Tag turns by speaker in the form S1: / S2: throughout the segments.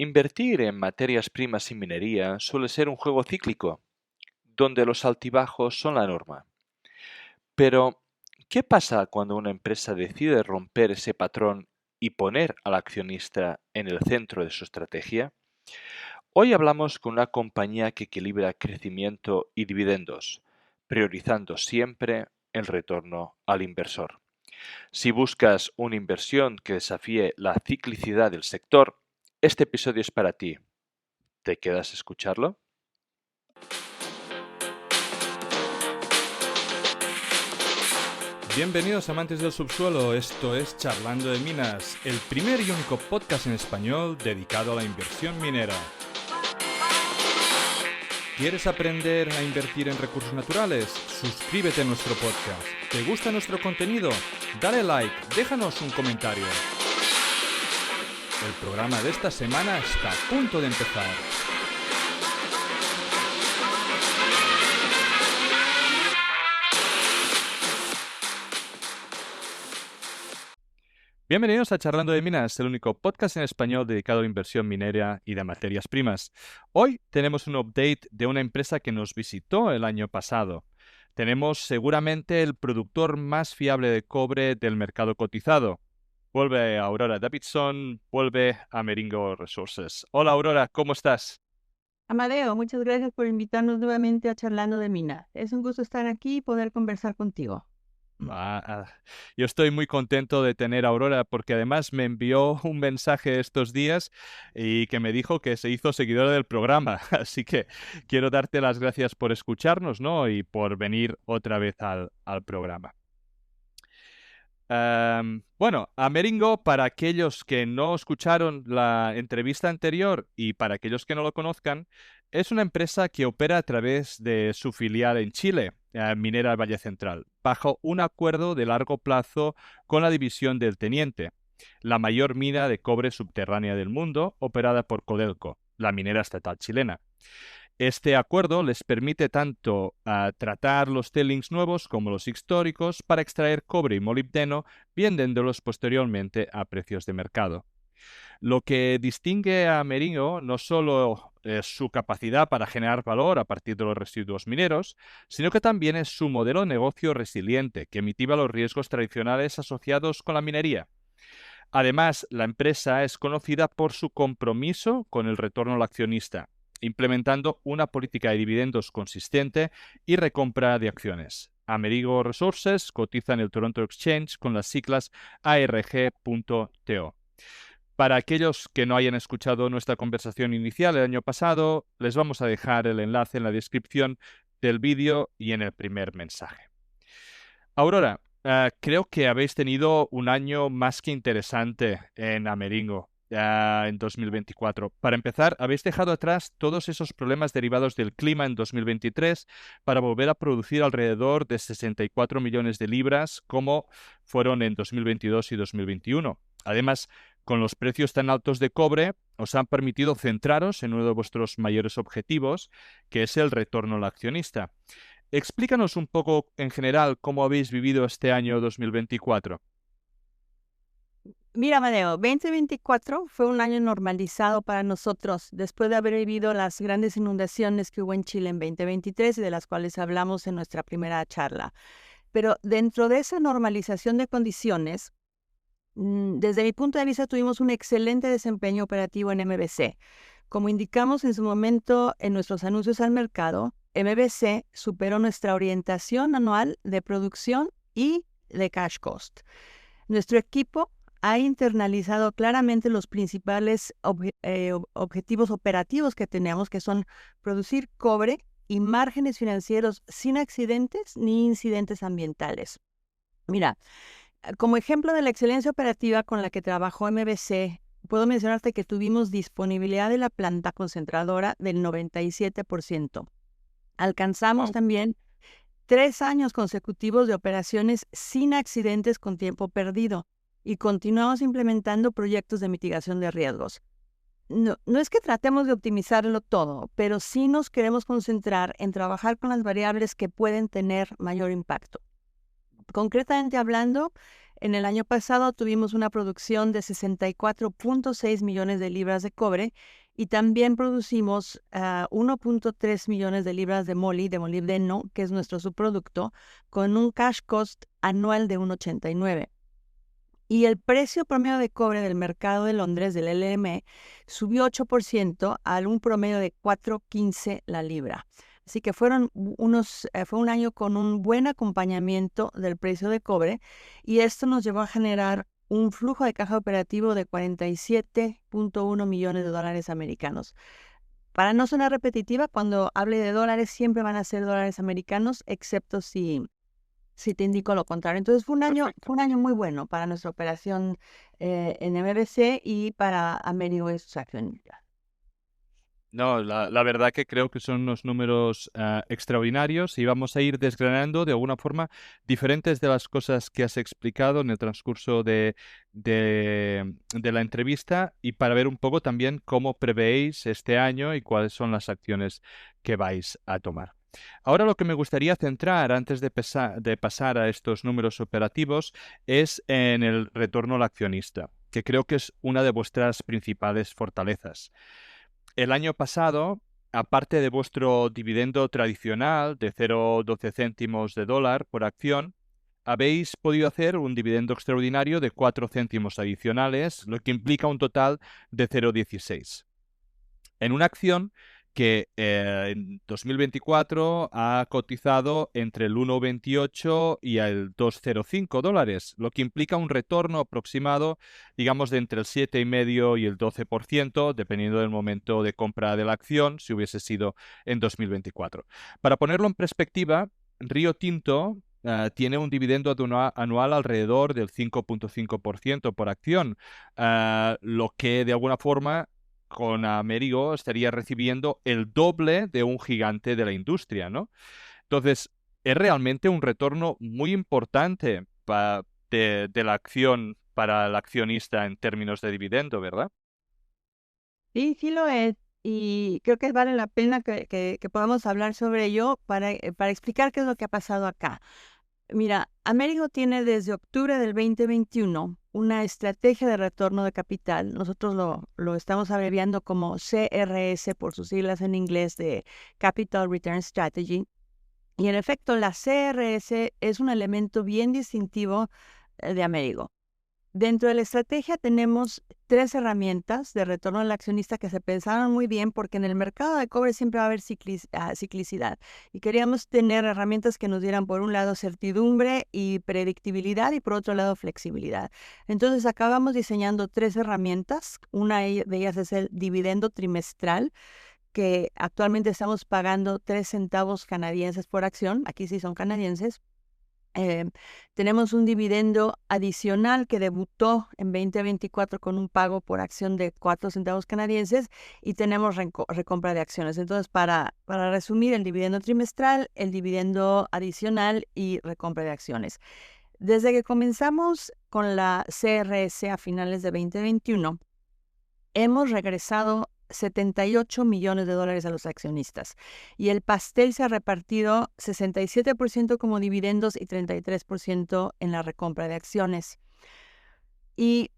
S1: Invertir en materias primas y minería suele ser un juego cíclico, donde los altibajos son la norma. Pero, ¿qué pasa cuando una empresa decide romper ese patrón y poner al accionista en el centro de su estrategia? Hoy hablamos con una compañía que equilibra crecimiento y dividendos, priorizando siempre el retorno al inversor. Si buscas una inversión que desafíe la ciclicidad del sector, este episodio es para ti. ¿Te quedas a escucharlo?
S2: Bienvenidos amantes del subsuelo, esto es Charlando de Minas, el primer y único podcast en español dedicado a la inversión minera. ¿Quieres aprender a invertir en recursos naturales? Suscríbete a nuestro podcast. ¿Te gusta nuestro contenido? Dale like, déjanos un comentario. El programa de esta semana está a punto de empezar. Bienvenidos a Charlando de Minas, el único podcast en español dedicado a la inversión minera y de materias primas. Hoy tenemos un update de una empresa que nos visitó el año pasado. Tenemos seguramente el productor más fiable de cobre del mercado cotizado. Vuelve Aurora Davidson, vuelve Amerigo Resources. Hola Aurora, ¿cómo estás?
S3: Amadeo, muchas gracias por invitarnos nuevamente a Charlando de Minas. Es un gusto estar aquí y poder conversar contigo.
S2: Yo estoy muy contento de tener a Aurora porque además me envió un mensaje estos días y que me dijo que se hizo seguidora del programa. Así que quiero darte las gracias por escucharnos, ¿no? Y por venir otra vez al programa. Bueno, Amerigo, para aquellos que no escucharon la entrevista anterior y para aquellos que no lo conozcan, es una empresa que opera a través de su filial en Chile, Minera Valle Central, bajo un acuerdo de largo plazo con la división del Teniente, la mayor mina de cobre subterránea del mundo, operada por Codelco, la minera estatal chilena. Este acuerdo les permite tanto tratar los tailings nuevos como los históricos para extraer cobre y molibdeno, vendiéndolos posteriormente a precios de mercado. Lo que distingue a Amerigo no solo es su capacidad para generar valor a partir de los residuos mineros, sino que también es su modelo de negocio resiliente, que mitiga los riesgos tradicionales asociados con la minería. Además, la empresa es conocida por su compromiso con el retorno al accionista, implementando una política de dividendos consistente y recompra de acciones. Amerigo Resources cotiza en el Toronto Exchange con las siglas ARG.TO. Para aquellos que no hayan escuchado nuestra conversación inicial el año pasado, les vamos a dejar el enlace en la descripción del vídeo y en el primer mensaje. Aurora, creo que habéis tenido un año más que interesante en Amerigo en 2024. Para empezar, habéis dejado atrás todos esos problemas derivados del clima en 2023 para volver a producir alrededor de 64 millones de libras como fueron en 2022 y 2021. Además, con los precios tan altos de cobre, os han permitido centraros en uno de vuestros mayores objetivos, que es el retorno al accionista. Explícanos un poco en general cómo habéis vivido este año 2024.
S3: Mira, Amadeo, 2024 fue un año normalizado para nosotros después de haber vivido las grandes inundaciones que hubo en Chile en 2023 y de las cuales hablamos en nuestra primera charla. Pero dentro de esa normalización de condiciones, desde mi punto de vista tuvimos un excelente desempeño operativo en MVC. Como indicamos en su momento en nuestros anuncios al mercado, MVC superó nuestra orientación anual de producción y de cash cost. Nuestro equipo ha internalizado claramente los principales objetivos operativos que tenemos, que son producir cobre y márgenes financieros sin accidentes ni incidentes ambientales. Mira, como ejemplo de la excelencia operativa con la que trabajó MVC, puedo mencionarte que tuvimos disponibilidad de la planta concentradora del 97%. Alcanzamos también 3 años consecutivos de operaciones sin accidentes con tiempo perdido y continuamos implementando proyectos de mitigación de riesgos. No es que tratemos de optimizarlo todo, pero sí nos queremos concentrar en trabajar con las variables que pueden tener mayor impacto. Concretamente hablando, En el año pasado tuvimos una producción de 64.6 millones de libras de cobre y también producimos 1.3 millones de libras de molibdeno, que es nuestro subproducto, con un cash cost anual de 1.89. Y el precio promedio de cobre del mercado de Londres, del LME, subió 8% a un promedio de 4.15 la libra. Así que fue un año con un buen acompañamiento del precio de cobre y esto nos llevó a generar un flujo de caja operativo de 47.1 millones de dólares americanos. Para no sonar repetitiva, cuando hable de dólares siempre van a ser dólares americanos, excepto si te indico lo contrario. Entonces fue un año muy bueno para nuestra operación en MBC y para Amerigo y sus accionistas.
S2: No, la verdad que creo que son unos números extraordinarios y vamos a ir desgranando de alguna forma diferentes de las cosas que has explicado en el transcurso de la entrevista y para ver un poco también cómo prevéis este año y cuáles son las acciones que vais a tomar. Ahora lo que me gustaría centrar antes de pasar a estos números operativos es en el retorno al accionista, que creo que es una de vuestras principales fortalezas. El año pasado, aparte de vuestro dividendo tradicional de 0,12 céntimos de dólar por acción, habéis podido hacer un dividendo extraordinario de 4 céntimos adicionales, lo que implica un total de 0,16. En una acción que en 2024 ha cotizado entre el 1,28 y el 2,05 dólares, lo que implica un retorno aproximado, digamos, de entre el 7,5 y el 12%, dependiendo del momento de compra de la acción, si hubiese sido en 2024. Para ponerlo en perspectiva, Río Tinto tiene un dividendo anual alrededor del 5.5% por acción, lo que de alguna forma con Amerigo estaría recibiendo el doble de un gigante de la industria, ¿no? Entonces, es realmente un retorno muy importante de la acción para el accionista en términos de dividendo, ¿verdad?
S3: Sí lo es. Y creo que vale la pena que podamos hablar sobre ello para explicar qué es lo que ha pasado acá. Mira, Amerigo tiene desde octubre del 2021 una estrategia de retorno de capital. Nosotros lo estamos abreviando como CRS por sus siglas en inglés de Capital Return Strategy. Y en efecto, la CRS es un elemento bien distintivo de Amerigo. Dentro de la estrategia tenemos 3 herramientas de retorno al accionista que se pensaron muy bien porque en el mercado de cobre siempre va a haber ciclicidad y queríamos tener herramientas que nos dieran por un lado certidumbre y predictibilidad y por otro lado flexibilidad. Entonces acabamos diseñando 3 herramientas. Una de ellas es el dividendo trimestral, que actualmente estamos pagando 3 centavos canadienses por acción. Aquí sí son canadienses. Tenemos un dividendo adicional que debutó en 2024 con un pago por acción de 4 centavos canadienses y tenemos recompra de acciones. Entonces, para resumir, el dividendo trimestral, el dividendo adicional y recompra de acciones. Desde que comenzamos con la CRS a finales de 2021, hemos regresado 78 millones de dólares a los accionistas y el pastel se ha repartido 67% como dividendos y 33% en la recompra de acciones. Y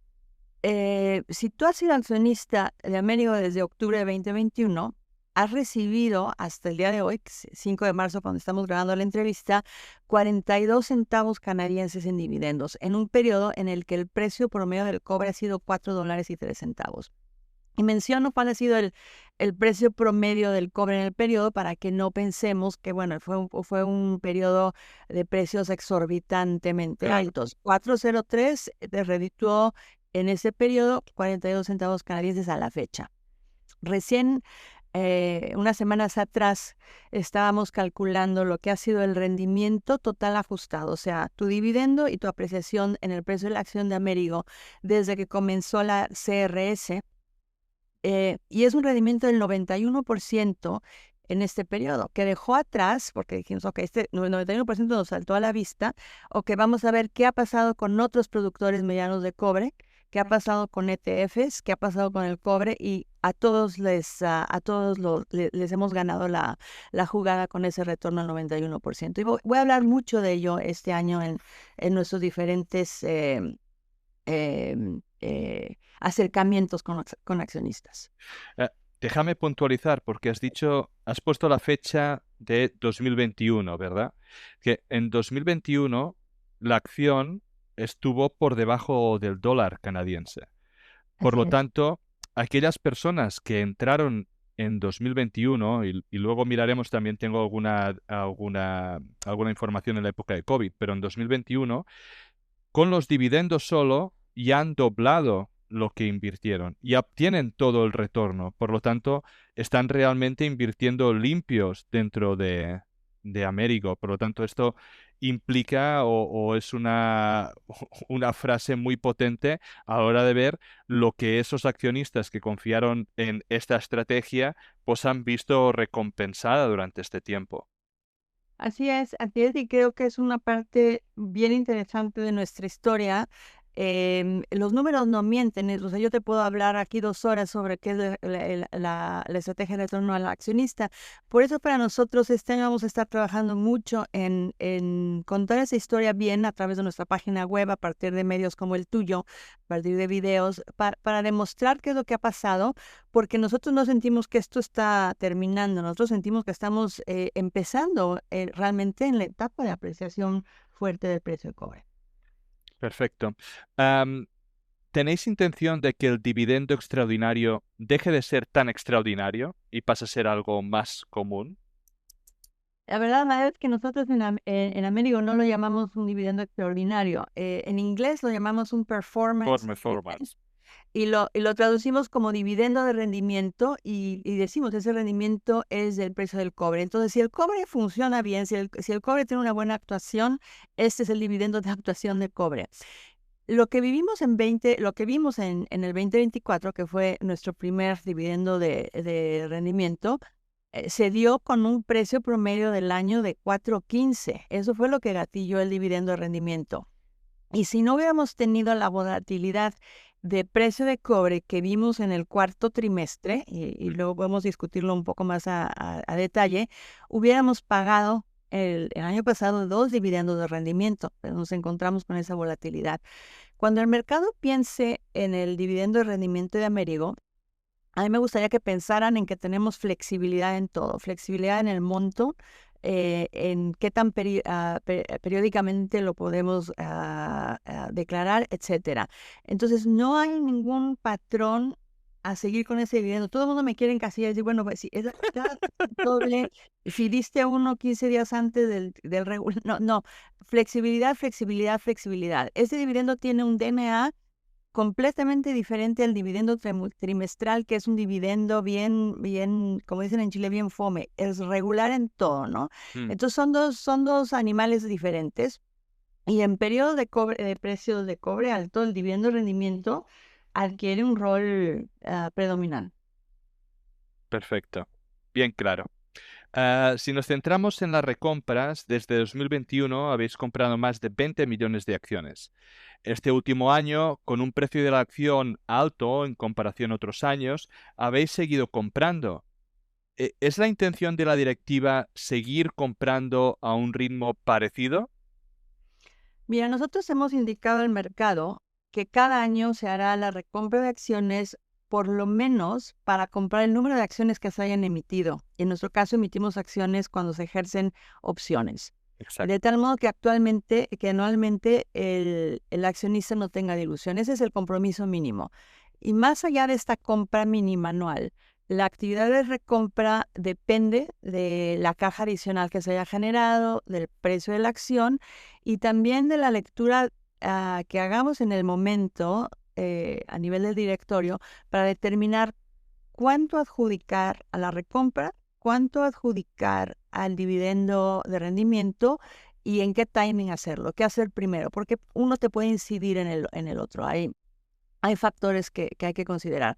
S3: si tú has sido accionista de Amerigo desde octubre de 2021, has recibido hasta el día de hoy, 5 de marzo, cuando estamos grabando la entrevista, 42 centavos canadienses en dividendos, en un periodo en el que el precio promedio del cobre ha sido $4.03. Y menciono cuál ha sido el precio promedio del cobre en el periodo para que no pensemos que, bueno, fue un periodo de precios exorbitantemente altos. 4.03 redituó en ese periodo 42 centavos canadienses a la fecha. Recién, unas semanas atrás, estábamos calculando lo que ha sido el rendimiento total ajustado, o sea, tu dividendo y tu apreciación en el precio de la acción de Amerigo desde que comenzó la CRS. Y es un rendimiento del 91% en este periodo, que dejó atrás, porque dijimos, ok, este 91% nos saltó a la vista, o que vamos a ver qué ha pasado con otros productores medianos de cobre, qué ha pasado con ETFs, qué ha pasado con el cobre y a todos les hemos ganado la jugada con ese retorno al 91%. Y voy a hablar mucho de ello este año en nuestros diferentes acercamientos con accionistas.
S2: Déjame puntualizar porque has puesto la fecha de 2021, ¿verdad? Que en 2021 la acción estuvo por debajo del dólar canadiense. Por
S3: Así
S2: lo
S3: es.
S2: tanto, aquellas personas que entraron en 2021, y luego miraremos también, tengo alguna información en la época de COVID, pero en 2021, con los dividendos solo, ya han doblado lo que invirtieron y obtienen todo el retorno. Por lo tanto, están realmente invirtiendo limpios dentro de Amerigo. Por lo tanto, esto implica o es una frase muy potente a la hora de ver lo que esos accionistas que confiaron en esta estrategia pues han visto recompensada durante este tiempo.
S3: Así es, y creo que es una parte bien interesante de nuestra historia. Los números no mienten, o sea, yo te puedo hablar aquí 2 horas sobre qué es la estrategia de retorno al accionista. Por eso para nosotros este año vamos a estar trabajando mucho en contar esa historia bien a través de nuestra página web, a partir de medios como el tuyo, a partir de videos, para demostrar qué es lo que ha pasado, porque nosotros no sentimos que esto está terminando, nosotros sentimos que estamos empezando realmente en la etapa de apreciación fuerte del precio del cobre.
S2: Perfecto. ¿Tenéis intención de que el dividendo extraordinario deje de ser tan extraordinario y pase a ser algo más común?
S3: La verdad es que nosotros en Américo no lo llamamos un dividendo extraordinario. En inglés lo llamamos un performance dividend.
S2: Performance.
S3: Y lo traducimos como dividendo de rendimiento y decimos ese rendimiento es del precio del cobre. Entonces, si el cobre funciona bien, si el cobre tiene una buena actuación, este es el dividendo de actuación del cobre. Lo que vimos en el 2024, que fue nuestro primer dividendo de rendimiento, se dio con un precio promedio del año de 4.15. Eso fue lo que gatilló el dividendo de rendimiento. Y si no hubiéramos tenido la volatilidad de precio de cobre que vimos en el cuarto trimestre, y luego podemos discutirlo un poco más a detalle, hubiéramos pagado el año pasado 2 dividendos de rendimiento, pero nos encontramos con esa volatilidad. Cuando el mercado piense en el dividendo de rendimiento de Amerigo, a mí me gustaría que pensaran en que tenemos flexibilidad en todo, flexibilidad en el monto, en qué tan periódicamente lo podemos declarar, etcétera. Entonces, no hay ningún patrón a seguir con ese dividendo. Todo el mundo me quiere encasillar y decir, bueno, pues si es la mitad doble, si diste uno 15 días antes del regular. No, no, flexibilidad, flexibilidad, flexibilidad. Ese dividendo tiene un DNA completamente diferente al dividendo trimestral, que es un dividendo bien, como dicen en Chile, bien fome, es regular en todo, ¿no?
S2: Mm,
S3: Entonces son dos animales diferentes. Y en periodo de precios de cobre alto, el dividendo rendimiento adquiere un rol predominante.
S2: perfecto. Bien claro. Si nos centramos en las recompras, desde 2021 habéis comprado más de 20 millones de acciones. Este último año, con un precio de la acción alto en comparación a otros años, habéis seguido comprando. ¿Es la intención de la directiva seguir comprando a un ritmo parecido?
S3: Mira, nosotros hemos indicado al mercado que cada año se hará la recompra de acciones por lo menos para comprar el número de acciones que se hayan emitido. En nuestro caso, emitimos acciones cuando se ejercen opciones.
S2: Exacto.
S3: De tal modo que anualmente el accionista no tenga dilución. Ese es el compromiso mínimo. Y más allá de esta compra mínima anual, la actividad de recompra depende de la caja adicional que se haya generado, del precio de la acción y también de la lectura que hagamos en el momento a nivel del directorio para determinar cuánto adjudicar a la recompra, cuánto adjudicar al dividendo de rendimiento y en qué timing hacerlo, qué hacer primero, porque uno te puede incidir en el otro. Hay factores que hay que considerar.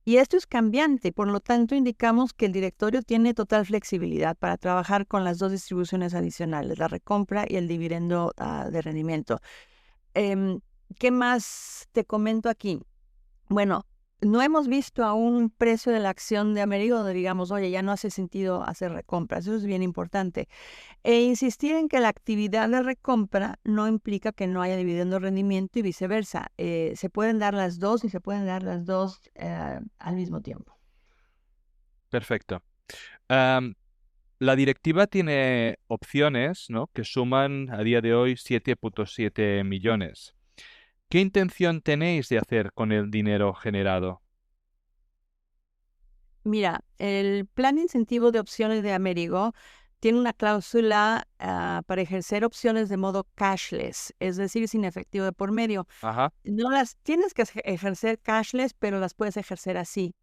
S3: Y esto es cambiante, por lo tanto indicamos que el directorio tiene total flexibilidad para trabajar con las dos distribuciones adicionales, la recompra y el dividendo de rendimiento. Em, ¿Qué más te comento aquí? Bueno, no hemos visto aún un precio de la acción de Amerigo donde digamos, oye, ya no hace sentido hacer recompras. Eso es bien importante. E insistir en que la actividad de recompra no implica que no haya dividendo rendimiento y viceversa. Se pueden dar las dos y se pueden dar las dos al mismo tiempo.
S2: Perfecto. Am, la directiva tiene opciones, ¿no?, que suman a día de hoy 7.7 millones. ¿Qué intención tenéis de hacer con el dinero generado?
S3: Mira, el plan de incentivo de opciones de Amerigo tiene una cláusula para ejercer opciones de modo cashless, es decir, sin efectivo de por medio.
S2: Ajá,
S3: No las tienes que ejercer cashless, pero las puedes ejercer así.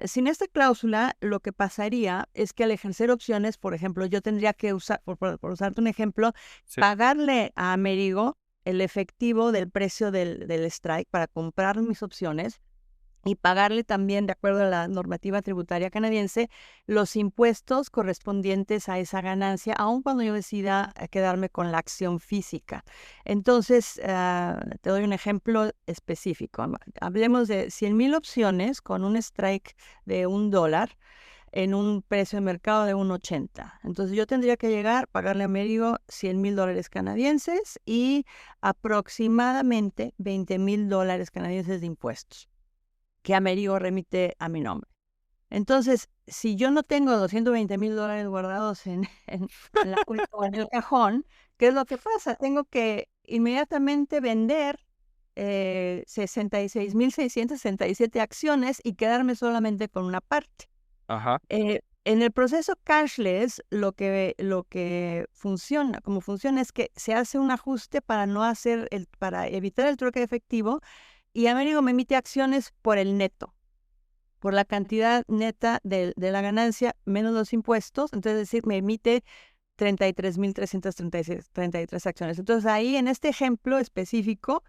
S3: Sin esta cláusula, lo que pasaría es que al ejercer opciones, por ejemplo, yo tendría que usar, por usarte un ejemplo,
S2: sí.
S3: pagarle a Amerigo el efectivo del precio del strike para comprar mis opciones y pagarle también, de acuerdo a la normativa tributaria canadiense, los impuestos correspondientes a esa ganancia, aun cuando yo decida quedarme con la acción física. Entonces, te doy un ejemplo específico. Hablemos de 100,000 opciones con un strike de $1 en un precio de mercado de 1.80. Entonces, yo tendría que llegar, pagarle a Amerigo $100,000 canadienses y aproximadamente $20,000 canadienses de impuestos que Amerigo remite a mi nombre. Entonces, si yo no tengo $220,000 guardados en la cuenta o en el cajón, ¿qué es lo que pasa? Tengo que inmediatamente vender 66,667 acciones y quedarme solamente con una parte.
S2: Ajá,
S3: En el proceso cashless, lo que funciona, como funciona es que se hace un ajuste para no hacer para evitar el trueque de efectivo y Amerigo me emite acciones por el neto, por la cantidad neta de la ganancia menos los impuestos. Entonces, es decir, me emite 33,333 acciones. Entonces, ahí en este ejemplo específico,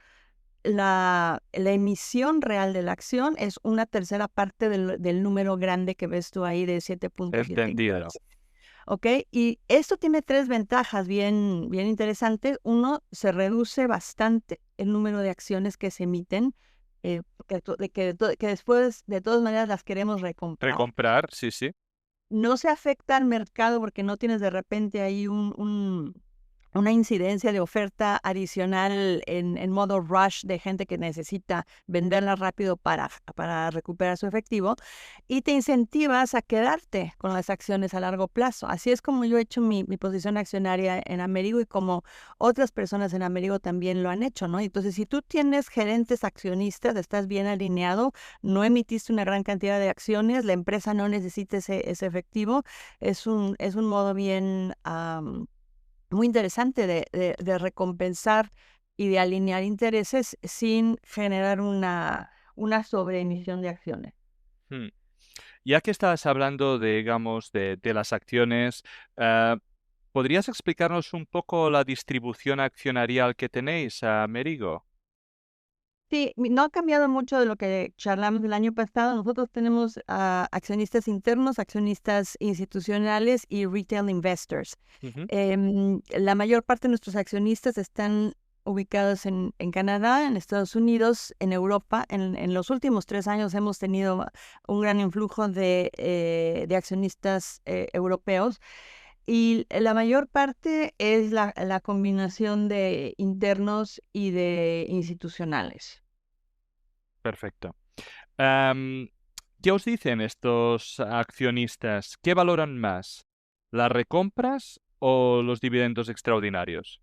S3: la emisión real de la acción es una tercera parte del número grande que ves tú ahí de 7.7
S2: entendido.
S3: millones. ¿Ok? Y esto tiene tres ventajas bien, bien interesantes. Uno, se reduce bastante el número de acciones que se emiten, que después de todas maneras las queremos recomprar.
S2: Recomprar, sí, sí.
S3: No se afecta al mercado porque no tienes de repente ahí una incidencia de oferta adicional en modo rush de gente que necesita venderla rápido para recuperar su efectivo y te incentivas a quedarte con las acciones a largo plazo. Así es como yo he hecho mi posición accionaria en Amerigo y como otras personas en Amerigo también lo han hecho, ¿no? Entonces, si tú tienes gerentes accionistas, estás bien alineado, no emitiste una gran cantidad de acciones, la empresa no necesita ese efectivo, es un modo bien muy interesante de recompensar y de alinear intereses sin generar una sobreemisión de acciones.
S2: Hmm. Ya que estabas hablando de, digamos, de las acciones, eh, ¿podrías explicarnos un poco la distribución accionarial que tenéis a Merigo?
S3: Sí, no ha cambiado mucho de lo que charlamos el año pasado. Nosotros tenemos accionistas internos, accionistas institucionales y retail investors.
S2: Ujú.
S3: La mayor parte de nuestros accionistas están ubicados en Canadá, en Estados Unidos, en Europa. En los últimos 3 años hemos tenido un gran influjo de accionistas europeos y la mayor parte es la combinación de internos y de institucionales.
S2: Perfecto. Am, ¿Qué os dicen estos accionistas? ¿Qué valoran más? ¿Las recompras o los dividendos extraordinarios?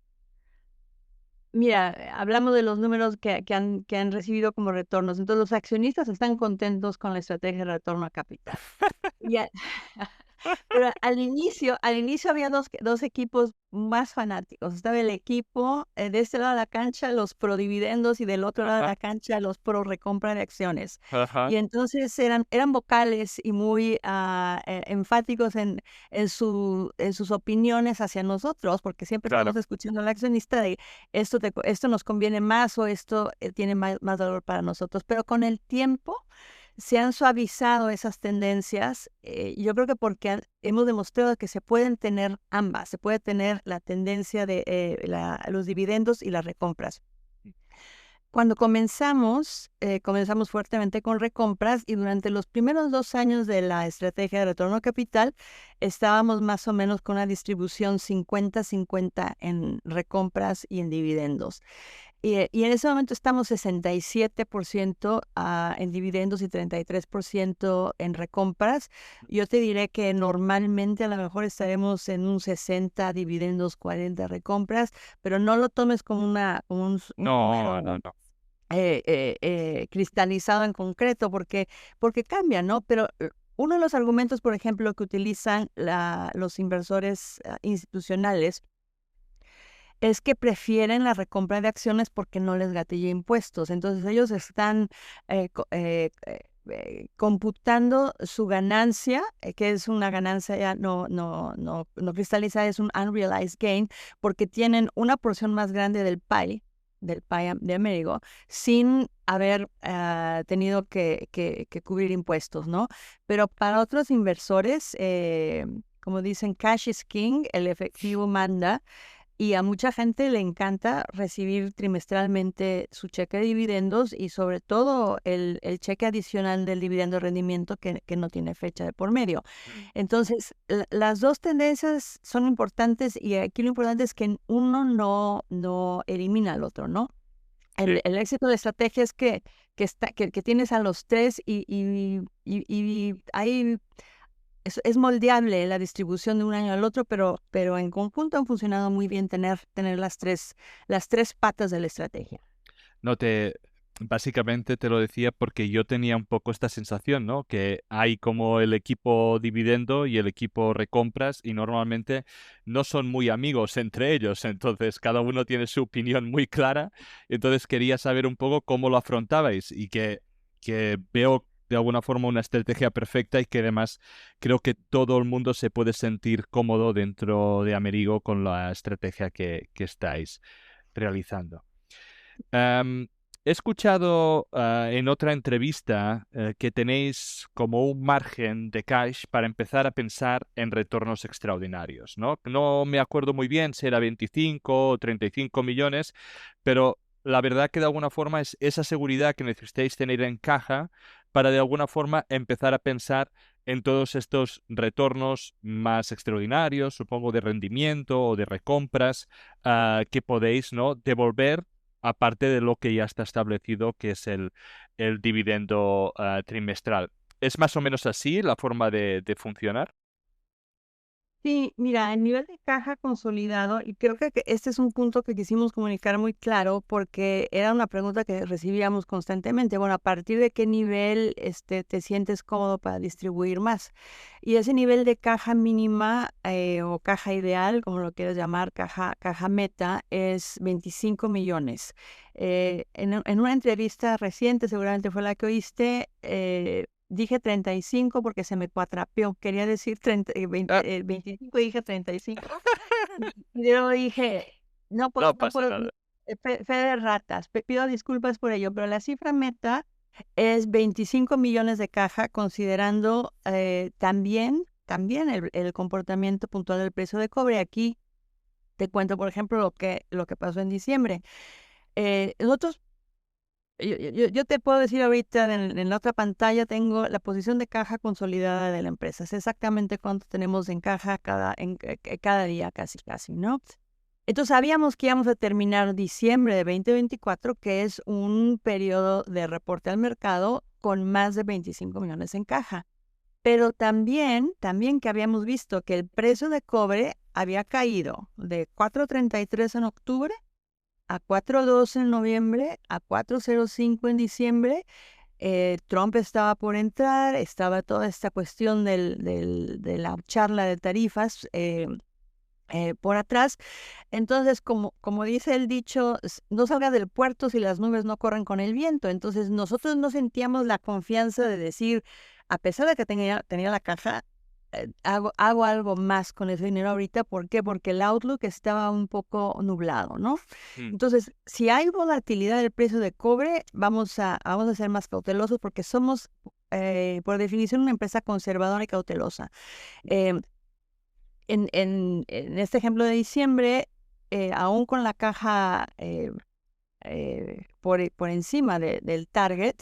S3: Mira, hablamos de los números que han recibido como retornos. Entonces, los accionistas están contentos con la estrategia de retorno a capital. Y pero al inicio había dos equipos más fanáticos. Estaba el equipo de este lado de la cancha, los pro dividendos, y del otro lado de la cancha, los pro recompra de acciones.
S2: Ajá,
S3: Y entonces eran vocales y muy enfáticos en sus opiniones hacia nosotros, porque siempre
S2: claro.
S3: estamos escuchando al accionista de esto nos conviene más o esto tiene más valor para nosotros. Pero con el tiempo se han suavizado esas tendencias. Yo creo que porque hemos demostrado que se pueden tener ambas, se puede tener la tendencia de los dividendos y las recompras. Cuando comenzamos fuertemente con recompras y durante los primeros 2 años de la estrategia de retorno a capital, estábamos más o menos con una distribución 50-50 en recompras y en dividendos. Y en ese momento estamos 67% en dividendos y 33% en recompras. Yo te diré que normalmente a lo mejor estaremos en un 60 dividendos, 40 recompras, pero no lo tomes como un
S2: No,
S3: número
S2: no, no.
S3: cristalizado en concreto, porque cambia, ¿no? Pero uno de los argumentos, por ejemplo, que utilizan los inversores institucionales es que prefieren la recompra de acciones porque no les gatilla impuestos. Entonces ellos están computando su ganancia, que es una ganancia ya no cristalizada, es un unrealized gain, porque tienen una porción más grande del pie de Amerigo, sin haber tenido que cubrir impuestos, ¿no? Pero para otros inversores, como dicen, cash is king, el efectivo manda. Y a mucha gente le encanta recibir trimestralmente su cheque de dividendos y sobre todo el cheque adicional del dividendo de rendimiento que no tiene fecha de por medio. Entonces, las dos tendencias son importantes y aquí lo importante es que uno no elimina al otro, ¿no? El éxito de la estrategia es que tienes a los tres y hay es moldeable la distribución de un año al otro, pero en conjunto han funcionado muy bien tener las tres patas de la estrategia.
S2: No te, básicamente te lo decía porque yo tenía un poco esta sensación, ¿no? Que hay como el equipo dividendo y el equipo recompras y normalmente no son muy amigos entre ellos, entonces cada uno tiene su opinión muy clara, entonces quería saber un poco cómo lo afrontabais y que veo de alguna forma una estrategia perfecta y que además creo que todo el mundo se puede sentir cómodo dentro de Amerigo con la estrategia que estáis realizando. He escuchado en otra entrevista que tenéis como un margen de cash para empezar a pensar en retornos extraordinarios, ¿no? No me acuerdo muy bien si era 25 o 35 millones, pero la verdad que de alguna forma es esa seguridad que necesitáis tener en caja para de alguna forma empezar a pensar en todos estos retornos más extraordinarios, supongo de rendimiento o de recompras, que podéis, ¿no?, devolver aparte de lo que ya está establecido, que es el dividendo trimestral. ¿Es más o menos así la forma de funcionar?
S3: Sí, mira, el nivel de caja consolidado, y creo que este es un punto que quisimos comunicar muy claro porque era una pregunta que recibíamos constantemente. Bueno, ¿a partir de qué nivel te sientes cómodo para distribuir más? Y ese nivel de caja mínima o caja ideal, como lo quieras llamar, caja meta, es 25 millones. En una entrevista reciente, seguramente fue la que oíste, dije 35 porque se me cuatrapeó. Quería decir 25 y dije 35. Y luego dije, no,
S2: No
S3: no
S2: pasa
S3: puedo,
S2: nada.
S3: fe de ratas. Pido disculpas por ello, pero la cifra meta es 25 millones de caja, considerando también el comportamiento puntual del precio de cobre. Aquí te cuento, por ejemplo, lo que pasó en diciembre. Nosotros yo te puedo decir ahorita en la otra pantalla tengo la posición de caja consolidada de la empresa. Es exactamente cuánto tenemos en caja cada día, casi, ¿no? Entonces sabíamos que íbamos a terminar diciembre de 2024, que es un periodo de reporte al mercado con más de 25 millones en caja. Pero también que habíamos visto que el precio de cobre había caído de 4.33 en octubre a 4.12 en noviembre, a 4.05 en diciembre. Trump estaba por entrar, estaba toda esta cuestión de la charla de tarifas por atrás. Entonces, como dice el dicho, no salga del puerto si las nubes no corren con el viento. Entonces, nosotros no sentíamos la confianza de decir, a pesar de que tenía la caja, hago algo más con ese dinero ahorita. ¿Por qué? Porque el outlook estaba un poco nublado, ¿no?
S2: Mm.
S3: Entonces, si hay volatilidad del precio de cobre, vamos a ser más cautelosos porque somos, por definición, una empresa conservadora y cautelosa. Em, en este ejemplo de diciembre, aún con la caja por encima del target,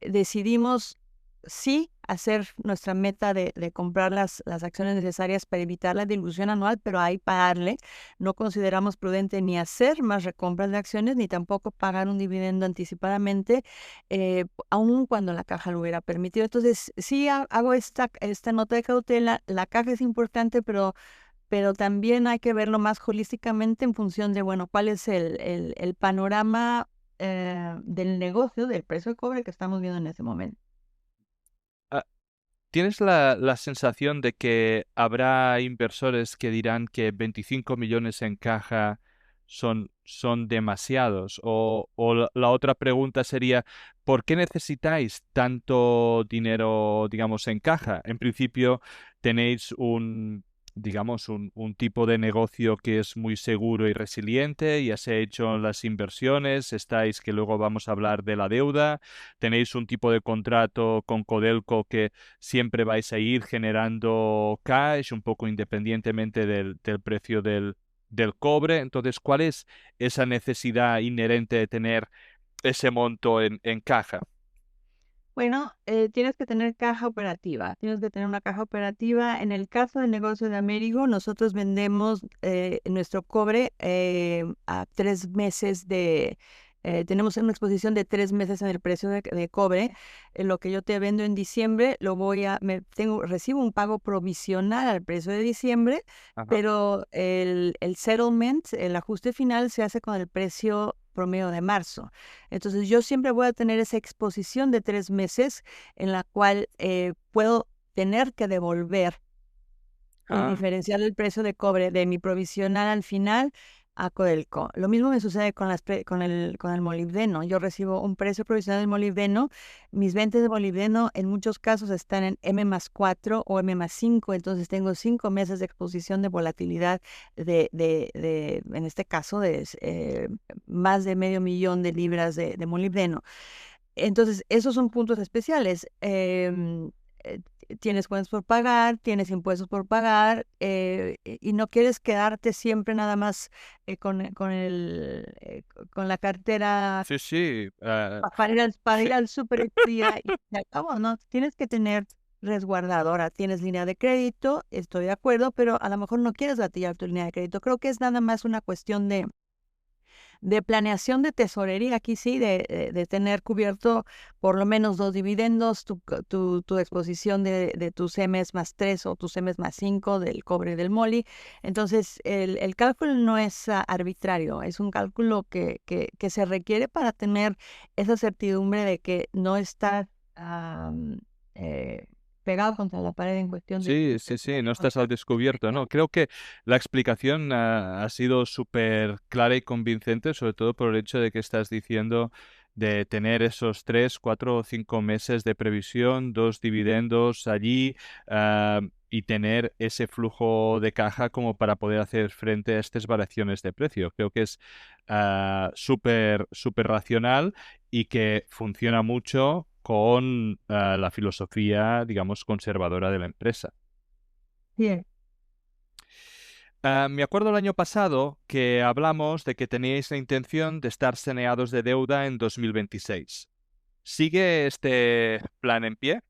S3: decidimos sí hacer nuestra meta de comprar las acciones necesarias para evitar la dilución anual, pero ahí pagarle. No consideramos prudente ni hacer más recompras de acciones, ni tampoco pagar un dividendo anticipadamente, aun cuando la caja lo hubiera permitido. Entonces, sí hago esta nota de cautela. La caja es importante, pero también hay que verlo más holísticamente en función de, bueno, cuál es el panorama del negocio, del precio de cobre que estamos viendo en ese momento.
S2: Ah, ¿Tienes la sensación de que habrá inversores que dirán que 25 millones en caja son demasiados? O la otra pregunta sería, ¿por qué necesitáis tanto dinero, digamos, en caja? En principio tenéis un tipo de negocio que es muy seguro y resiliente, ya se ha hecho las inversiones, estáis, que luego vamos a hablar de la deuda, tenéis un tipo de contrato con Codelco que siempre vais a ir generando cash un poco independientemente del precio del cobre. Entonces, ¿cuál es esa necesidad inherente de tener ese monto en caja?
S3: Bueno, tienes que tener caja operativa, tienes que tener una caja operativa. En el caso del negocio de Amerigo, nosotros vendemos nuestro cobre a 3 meses tenemos una exposición de 3 meses en el precio de cobre. Lo que yo te vendo en diciembre, recibo un pago provisional al precio de diciembre,
S2: Ajá.
S3: pero el settlement, el ajuste final, se hace con el precio promedio de marzo. Entonces yo siempre voy a tener esa exposición de 3 meses en la cual puedo tener que devolver el
S2: Ah,
S3: diferencial del precio de cobre de mi provisional al final a Codelco. Lo mismo me sucede con el molibdeno. Yo recibo un precio provisional del molibdeno. Mis ventas de molibdeno en muchos casos están en M+4 o M+5, entonces tengo 5 meses de exposición de volatilidad en este caso, de más de medio millón de libras de molibdeno. Entonces, esos son puntos especiales. Tienes cuentas por pagar, tienes impuestos por pagar, y no quieres quedarte siempre nada más con la cartera
S2: sí, sí.
S3: para ir al súper y se acabó, ¿no? Tienes que tener resguardado. Ahora, tienes línea de crédito, estoy de acuerdo, pero a lo mejor no quieres gatillar tu línea de crédito. Creo que es nada más una cuestión de planeación de tesorería, aquí sí, de tener cubierto por lo menos 2 dividendos, tu exposición de tus Ms+3 o tus Ms+5 del cobre y del moli. Entonces, el cálculo no es arbitrario, es un cálculo que se requiere para tener esa certidumbre de que no estás eh, pegado contra la pared en cuestión de
S2: Sí, sí, sí, no estás al descubierto, ¿no? Creo que la explicación ha sido súper clara y convincente, sobre todo por el hecho de que estás diciendo de tener esos 3, 4 o 5 meses de previsión, dos dividendos allí, y tener ese flujo de caja como para poder hacer frente a estas variaciones de precio. Creo que es súper, súper racional y que funciona mucho con la filosofía, digamos, conservadora de la empresa.
S3: Bien.
S2: Me acuerdo el año pasado que hablamos de que teníais la intención de estar saneados de deuda en 2026. ¿Sigue este plan en pie?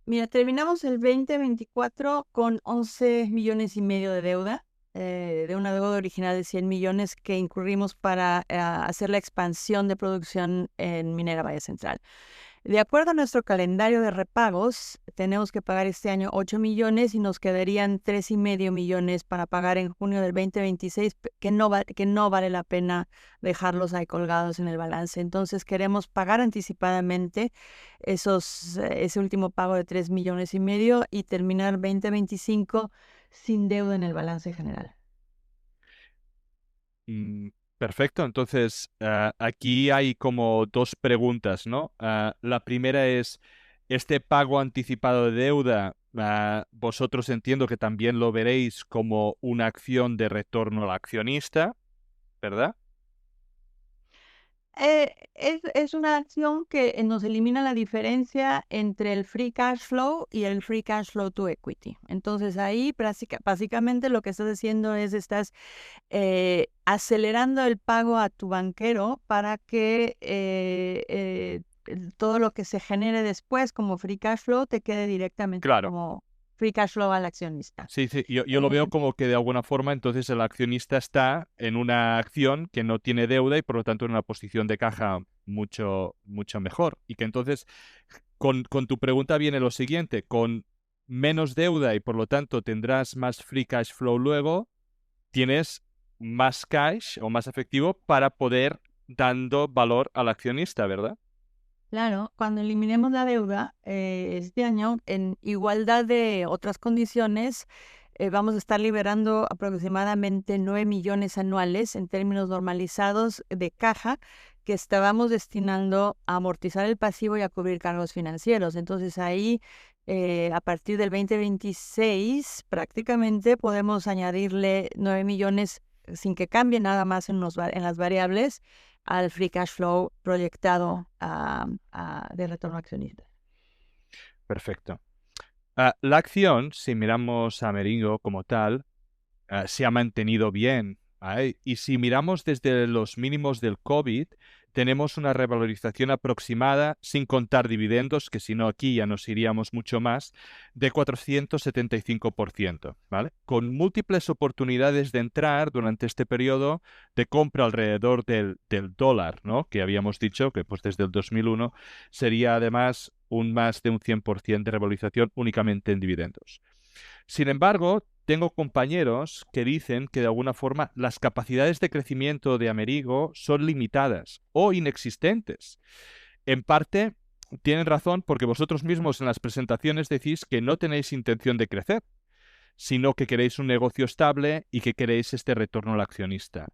S3: Mira, terminamos el 2024 con 11,5 millones de deuda, de una deuda original de 100 millones que incurrimos para hacer la expansión de producción en Minera Valle Central. De acuerdo a nuestro calendario de repagos, tenemos que pagar este año 8 millones y nos quedarían 3,5 millones para pagar en junio del 2026, que no vale la pena dejarlos ahí colgados en el balance. Entonces queremos pagar anticipadamente ese último pago de 3,5 millones y terminar 2025 sin deuda en el balance general.
S2: Mm, Perfecto, entonces aquí hay como dos preguntas, ¿no? La primera es, este pago anticipado de deuda, vosotros entiendo que también lo veréis como una acción de retorno al accionista, ¿verdad?
S3: Es una acción que nos elimina la diferencia entre el free cash flow y el free cash flow to equity. Entonces ahí básicamente lo que estás haciendo es estás acelerando el pago a tu banquero para que todo lo que se genere después como free cash flow te quede directamente
S2: Claro.
S3: como free cash flow al accionista.
S2: Sí, yo lo veo como que de alguna forma entonces el accionista está en una acción que no tiene deuda y por lo tanto en una posición de caja mucho mejor. Y que entonces con tu pregunta viene lo siguiente, con menos deuda y por lo tanto tendrás más free cash flow luego, tienes más cash o más efectivo para poder dando valor al accionista, ¿verdad?
S3: Claro, cuando eliminemos la deuda este año, en igualdad de otras condiciones, vamos a estar liberando aproximadamente 9 millones anuales en términos normalizados de caja que estábamos destinando a amortizar el pasivo y a cubrir cargos financieros. Entonces ahí, a partir del 2026, prácticamente podemos añadirle 9 millones sin que cambie nada más en las variables al free cash flow proyectado de retorno accionista.
S2: Perfecto. La acción, si miramos a Meringo como tal, se ha mantenido bien. ¿Vale? Y si miramos desde los mínimos del COVID, tenemos una revalorización aproximada, sin contar dividendos, que si no aquí ya nos iríamos mucho más, de 475%, ¿vale? Con múltiples oportunidades de entrar durante este periodo de compra alrededor del dólar, ¿no? Que habíamos dicho que pues desde el 2001 sería además más de un 100% de revalorización únicamente en dividendos. Sin embargo, tengo compañeros que dicen que de alguna forma las capacidades de crecimiento de Amerigo son limitadas o inexistentes. En parte, tienen razón porque vosotros mismos en las presentaciones decís que no tenéis intención de crecer, sino que queréis un negocio estable y que queréis este retorno al accionista.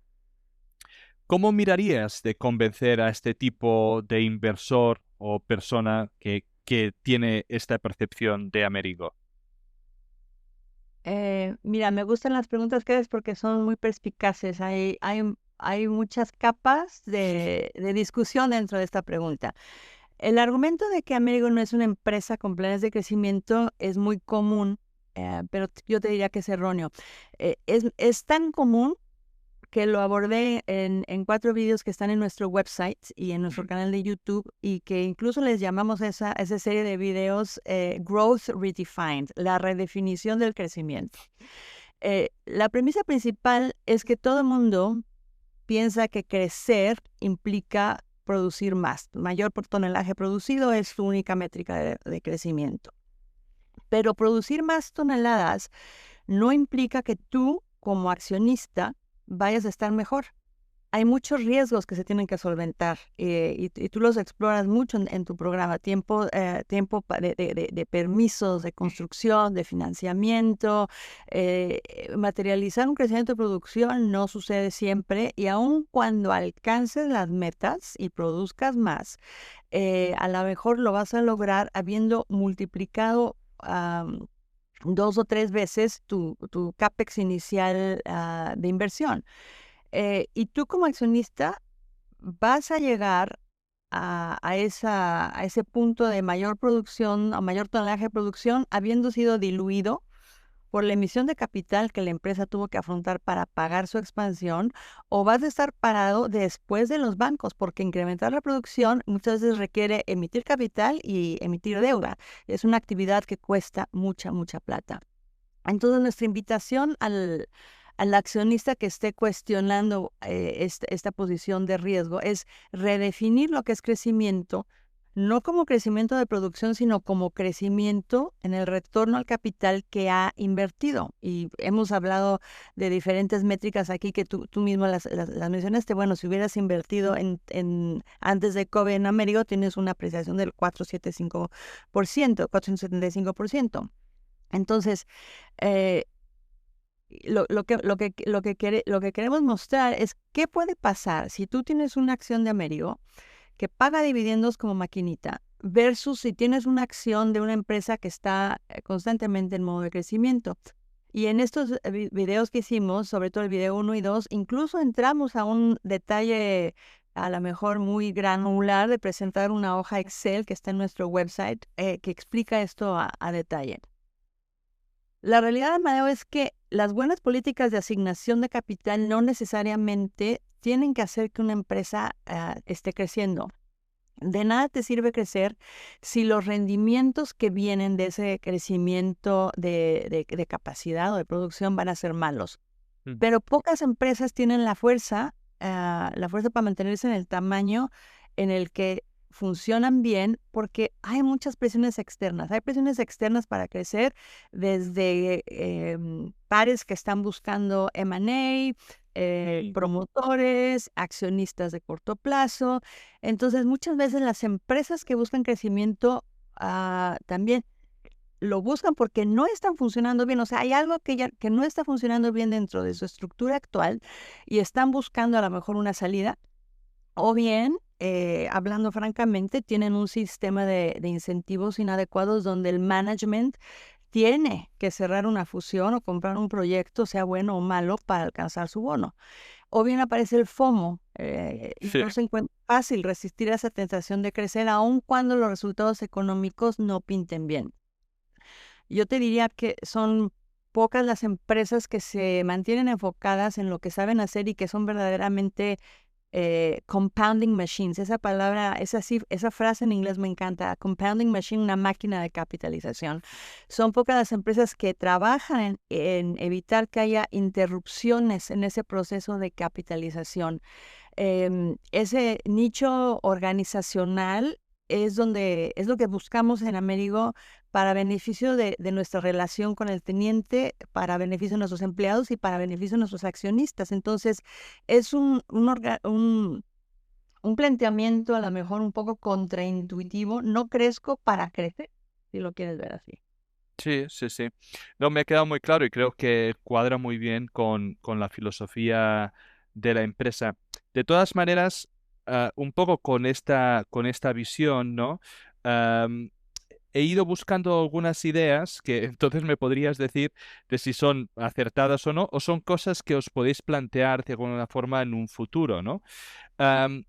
S2: ¿Cómo mirarías de convencer a este tipo de inversor o persona que tiene esta percepción de Amerigo?
S3: Mira, me gustan las preguntas que haces porque son muy perspicaces. Hay muchas capas de discusión dentro de esta pregunta. El argumento de que Amerigo no es una empresa con planes de crecimiento es muy común, pero yo te diría que es erróneo. Es tan común que lo abordé en 4 videos que están en nuestro website y en nuestro canal de YouTube y que incluso les llamamos a esa serie de videos Growth Redefined, la redefinición del crecimiento. La premisa principal es que todo el mundo piensa que crecer implica producir más. Mayor por tonelaje producido es su única métrica de crecimiento. Pero producir más toneladas no implica que tú, como accionista, vayas a estar mejor. Hay muchos riesgos que se tienen que solventar y tú los exploras mucho en tu programa. Tiempo de permisos, de construcción, de financiamiento. Materializar un crecimiento de producción no sucede siempre y aun cuando alcances las metas y produzcas más, a lo mejor lo vas a lograr habiendo multiplicado 2 o 3 veces tu CAPEX inicial de inversión. Y tú como accionista vas a llegar a ese punto de mayor producción, a mayor tonelaje de producción, habiendo sido diluido por la emisión de capital que la empresa tuvo que afrontar para pagar su expansión, o vas a estar parado después de los bancos, porque incrementar la producción muchas veces requiere emitir capital y emitir deuda. Es una actividad que cuesta mucha plata. Entonces, nuestra invitación al accionista que esté cuestionando esta posición de riesgo es redefinir lo que es crecimiento, no como crecimiento de producción, sino como crecimiento en el retorno al capital que ha invertido. Y hemos hablado de diferentes métricas aquí que tú mismo las mencionaste. Bueno, si hubieras invertido antes de COVID en Amerigo, tienes una apreciación del 475%. Entonces, lo que queremos mostrar es qué puede pasar si tú tienes una acción de Amerigo que paga dividendos como maquinita versus si tienes una acción de una empresa que está constantemente en modo de crecimiento. Y en estos videos que hicimos, sobre todo el video 1 y 2, incluso entramos a un detalle a lo mejor muy granular de presentar una hoja Excel que está en nuestro website que explica esto a detalle. La realidad, Amadeo, es que las buenas políticas de asignación de capital no necesariamente tienen que hacer que una empresa esté creciendo. De nada te sirve crecer si los rendimientos que vienen de ese crecimiento de capacidad o de producción van a ser malos. Pero pocas empresas tienen la fuerza para mantenerse en el tamaño en el que funcionan bien, porque hay muchas presiones externas. Hay presiones externas para crecer, desde pares que están buscando M&A, promotores, accionistas de corto plazo. Entonces, muchas veces las empresas que buscan crecimiento también lo buscan porque no están funcionando bien. O sea, hay algo que no está funcionando bien dentro de su estructura actual y están buscando a lo mejor una salida. O bien, hablando francamente, tienen un sistema de incentivos inadecuados donde el management tiene que cerrar una fusión o comprar un proyecto, sea bueno o malo, para alcanzar su bono. O bien aparece el FOMO y no se encuentra fácil resistir a esa tentación de crecer, aun cuando los resultados económicos no pinten bien. Yo te diría que son pocas las empresas que se mantienen enfocadas en lo que saben hacer y que son verdaderamente compounding machines. Esa palabra, esa frase en inglés me encanta. Compounding machine, una máquina de capitalización. Son pocas las empresas que trabajan en evitar que haya interrupciones en ese proceso de capitalización. Ese nicho organizacional es lo que buscamos en Amerigo para beneficio de nuestra relación con el teniente, para beneficio de nuestros empleados y para beneficio de nuestros accionistas. Entonces, es un planteamiento a lo mejor un poco contraintuitivo. No crezco para crecer, si lo quieres ver así.
S2: Sí, sí, sí. No, me ha quedado muy claro y creo que cuadra muy bien con la filosofía de la empresa. De todas maneras, un poco con esta visión, ¿no? Am, He ido buscando algunas ideas que entonces me podrías decir de si son acertadas o no, o son cosas que os podéis plantear de alguna forma en un futuro, ¿no? Am,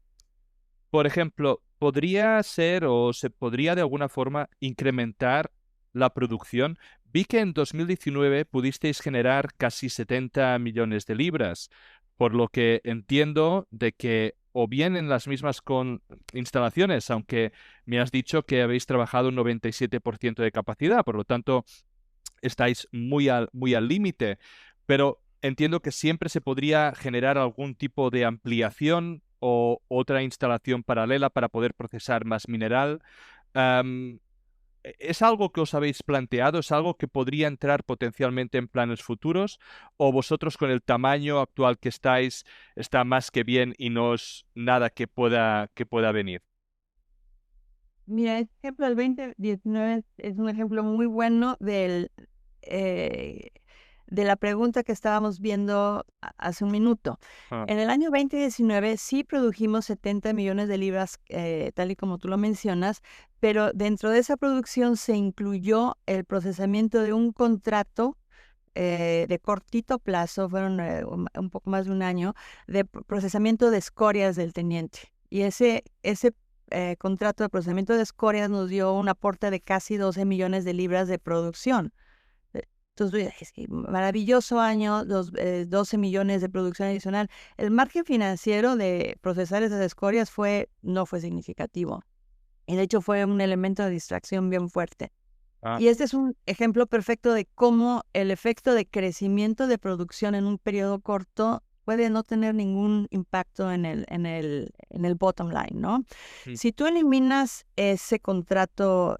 S2: por ejemplo, ¿podría ser o se podría de alguna forma incrementar la producción? Vi que en 2019 pudisteis generar casi 70 millones de libras, por lo que entiendo de que o bien en las mismas instalaciones, aunque me has dicho que habéis trabajado un 97% de capacidad, por lo tanto estáis muy al límite, pero entiendo que siempre se podría generar algún tipo de ampliación o otra instalación paralela para poder procesar más mineral. Am, ¿Es algo que os habéis planteado? ¿Es algo que podría entrar potencialmente en planes futuros? ¿O vosotros con el tamaño actual que estáis está más que bien y no es nada que pueda venir?
S3: Mira, este ejemplo del 2019 es un ejemplo muy bueno eh, de la pregunta que estábamos viendo hace un minuto.
S2: Ah,
S3: En el año 2019 sí produjimos 70 millones de libras, tal y como tú lo mencionas, pero dentro de esa producción se incluyó el procesamiento de un contrato de cortito plazo, fueron un poco más de un año, de procesamiento de escorias del teniente. Y ese contrato de procesamiento de escorias nos dio un aporte de casi 12 millones de libras de producción. Entonces, es que maravilloso año, 12 millones de producción adicional. El margen financiero de procesar esas escorias no fue significativo. Y de hecho fue un elemento de distracción bien fuerte.
S2: ah,
S3: Y este es un ejemplo perfecto de cómo el efecto de crecimiento de producción en un periodo corto puede no tener ningún impacto en el bottom line, ¿no?
S2: mm,
S3: Si tú eliminas ese contrato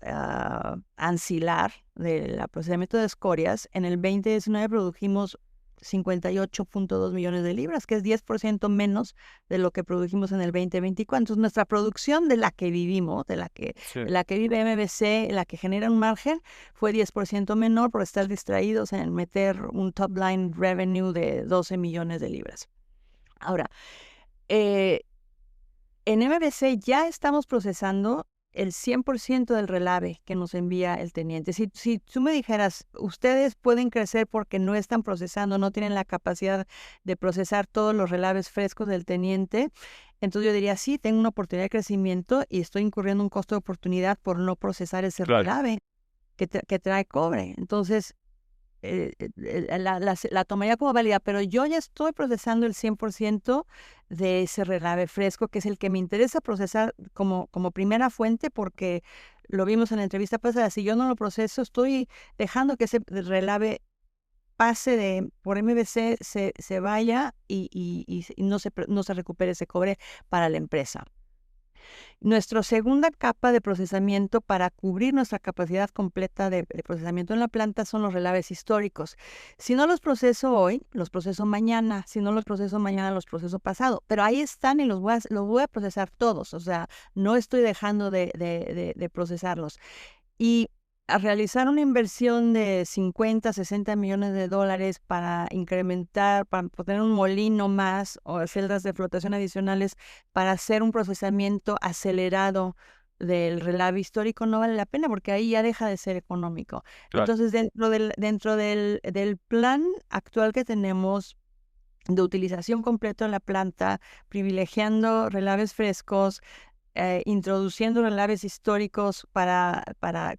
S3: ancilar del procesamiento de escorias, en el 2019 produjimos 58.2 millones de libras, que es 10% menos de lo que produjimos en el 2024. Entonces, nuestra producción de la que vivimos, de
S2: sí.
S3: la que vive MBC, la que genera un margen, fue 10% menor por estar distraídos en meter un top line revenue de 12 millones de libras. Ahora, eh, en MBC ya estamos procesando el 100% del relave que nos envía el teniente. Si tú me dijeras, ustedes pueden crecer porque no están procesando, no tienen la capacidad de procesar todos los relaves frescos del teniente, entonces yo diría, sí, tengo una oportunidad de crecimiento y estoy incurriendo un costo de oportunidad por no procesar ese
S2: Claro.
S3: relave que trae cobre. Entonces, la tomaría como válida, pero yo ya estoy procesando el 100% de ese relave fresco, que es el que me interesa procesar como primera fuente, porque lo vimos en la entrevista pasada. Si yo no lo proceso, estoy dejando que ese relave pase por MVC, se vaya y no se recupere ese cobre para la empresa. Nuestra segunda capa de procesamiento para cubrir nuestra capacidad completa de procesamiento en la planta son los relaves históricos. Si no los proceso hoy, los proceso mañana. Si no los proceso mañana, los proceso pasado. Pero ahí están y los voy a procesar todos. O sea, no estoy dejando de procesarlos. Y a realizar una inversión de 50, 60 millones de dólares para incrementar, para tener un molino más o celdas de flotación adicionales para hacer un procesamiento acelerado del relave histórico no vale la pena porque ahí ya deja de ser económico.
S2: Claro.
S3: Entonces, dentro del plan actual que tenemos de utilización completa de la planta, privilegiando relaves frescos, introduciendo relaves históricos para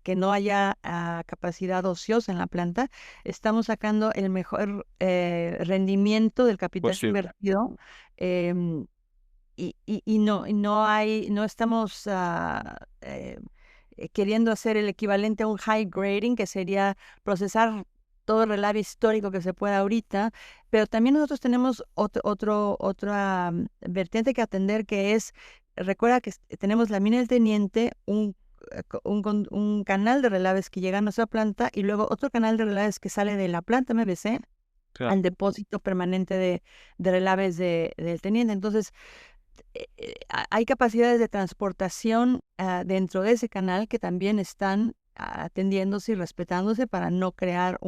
S3: que no haya capacidad ociosa en la planta, estamos sacando el mejor rendimiento del capital
S2: Posible.
S3: invertido. em, no estamos queriendo hacer el equivalente a un high grading, que sería procesar todo el relave histórico que se pueda ahorita, pero también nosotros tenemos otra vertiente que atender, que es, recuerda que tenemos la mina del Teniente, un canal de relaves que llega a nuestra planta y luego otro canal de relaves que sale de la planta MBC
S2: Claro.
S3: al depósito permanente de relaves del Teniente. Entonces, hay capacidades de transportación dentro de ese canal que también están atendiéndose y respetándose para no crear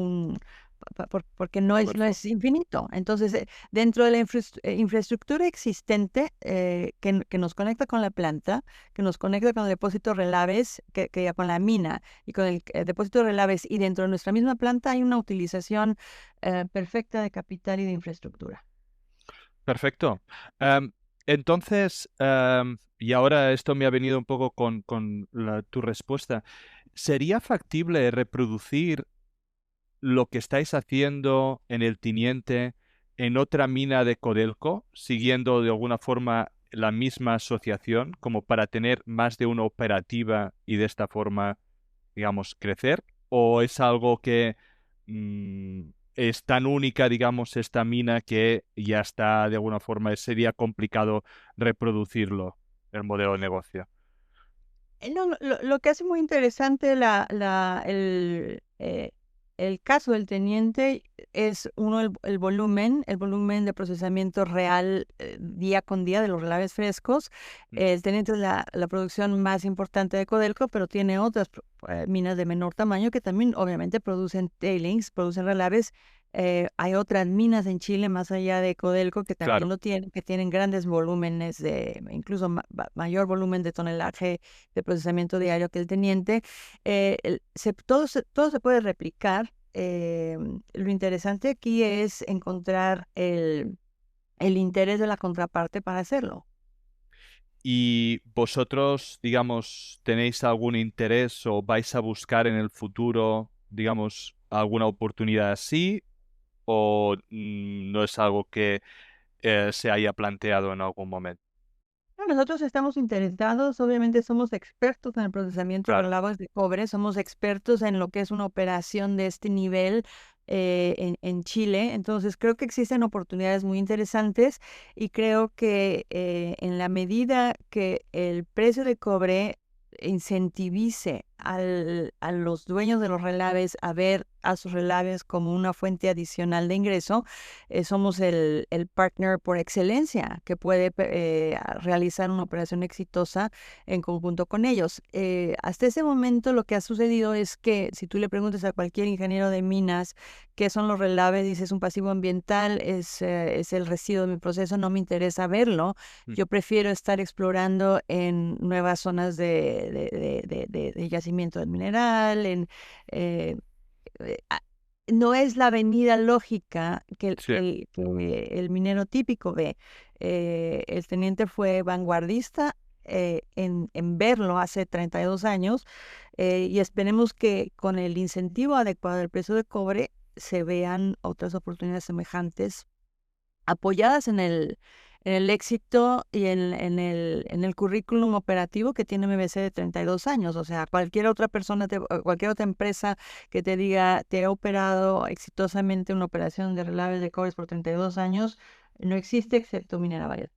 S3: porque no es infinito. Entonces, dentro de la infraestructura existente que nos conecta con la planta, que nos conecta con el depósito de relaves, que con la mina y con el depósito de relaves, y dentro de nuestra misma planta hay una utilización perfecta de capital y de infraestructura.
S2: Perfecto. Entonces, y ahora esto me ha venido un poco con tu respuesta. ¿Sería factible reproducir lo que estáis haciendo en el Teniente en otra mina de Codelco, siguiendo de alguna forma la misma asociación, como para tener más de una operativa y de esta forma, digamos, crecer? ¿O es algo que es tan única, digamos, esta mina, que ya está, de alguna forma, sería complicado reproducirlo, el modelo de negocio?
S3: No, lo que hace muy interesante el caso del Teniente es uno, el volumen de procesamiento real día con día de los relaves frescos. El Teniente es la producción más importante de Codelco, pero tiene otras minas de menor tamaño que también obviamente producen tailings, producen relaves. Hay otras minas en Chile más allá de Codelco que también
S2: Claro.
S3: lo tienen, que tienen grandes volúmenes incluso mayor volumen de tonelaje de procesamiento diario que el Teniente. Todo se puede replicar. Lo interesante aquí es encontrar el interés de la contraparte para hacerlo.
S2: ¿Y vosotros, digamos, tenéis algún interés o vais a buscar en el futuro, digamos, alguna oportunidad así? ¿O no es algo que se haya planteado en algún momento?
S3: Nosotros estamos interesados, obviamente somos expertos en el procesamiento de
S2: Claro.
S3: relaves de cobre, somos expertos en lo que es una operación de este nivel en Chile, entonces creo que existen oportunidades muy interesantes y creo que en la medida que el precio de cobre incentivice a los dueños de los relaves a ver a sus relaves como una fuente adicional de ingreso, somos el partner por excelencia que puede realizar una operación exitosa en conjunto con ellos. Hasta ese momento lo que ha sucedido es que si tú le preguntas a cualquier ingeniero de minas qué son los relaves, dices un pasivo ambiental, es el residuo de mi proceso, no me interesa verlo. Yo prefiero estar explorando en nuevas zonas de yacimiento del mineral, eh, no es la avenida lógica que
S2: Sí.
S3: el minero típico ve. El teniente fue vanguardista en verlo hace 32 años y esperemos que con el incentivo adecuado del precio de cobre se vean otras oportunidades semejantes apoyadas en el éxito y en el currículum operativo que tiene MBC de 32 años. O sea, cualquier otra persona, cualquier otra empresa que te diga, te ha operado exitosamente una operación de relaves de cobre por 32 años, no existe excepto Minera Valle.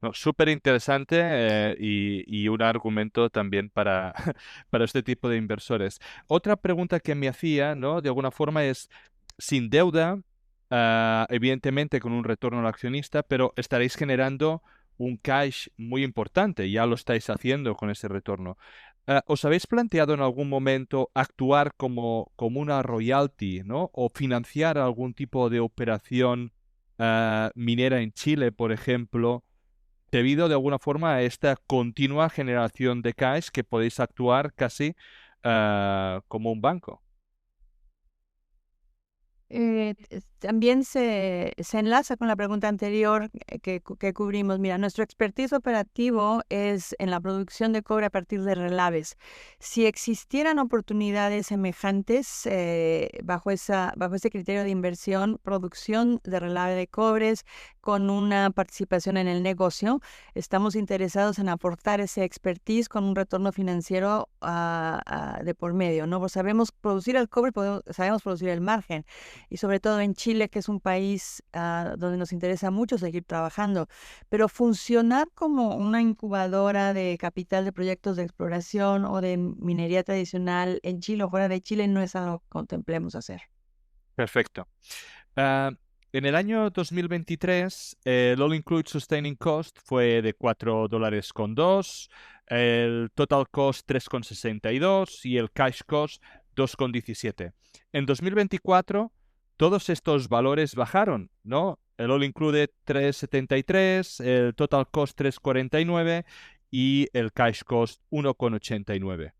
S2: No, súper interesante y un argumento también para, para este tipo de inversores. Otra pregunta que me hacía, ¿no? De alguna forma es, sin deuda, evidentemente con un retorno al accionista, pero estaréis generando un cash muy importante, ya lo estáis haciendo con ese retorno. ¿Os habéis planteado en algún momento actuar como una royalty, ¿no? O financiar algún tipo de operación minera en Chile, por ejemplo? Debido de alguna forma a esta continua generación de cash que podéis actuar casi como un banco.
S3: También se enlaza con la pregunta anterior que cubrimos. Mira, nuestro expertise operativo es en la producción de cobre a partir de relaves. Si existieran oportunidades semejantes bajo ese criterio de inversión, producción de relave de cobres con una participación en el negocio, estamos interesados en aportar ese expertise con un retorno financiero de por medio, ¿no? Pues sabemos producir el cobre, sabemos producir el margen y sobre todo en Chile, que es un país donde nos interesa mucho seguir trabajando. Pero funcionar como una incubadora de capital de proyectos de exploración o de minería tradicional en Chile o fuera de Chile no es algo que contemplemos hacer.
S2: Perfecto. Ah, en el año 2023, el All Include Sustaining Cost fue de $4.2, el Total Cost 3,62 y el Cash Cost 2,17. En 2024, todos estos valores bajaron, ¿no? El All Included 3,73, el Total Cost 3,49 y el Cash Cost 1,89.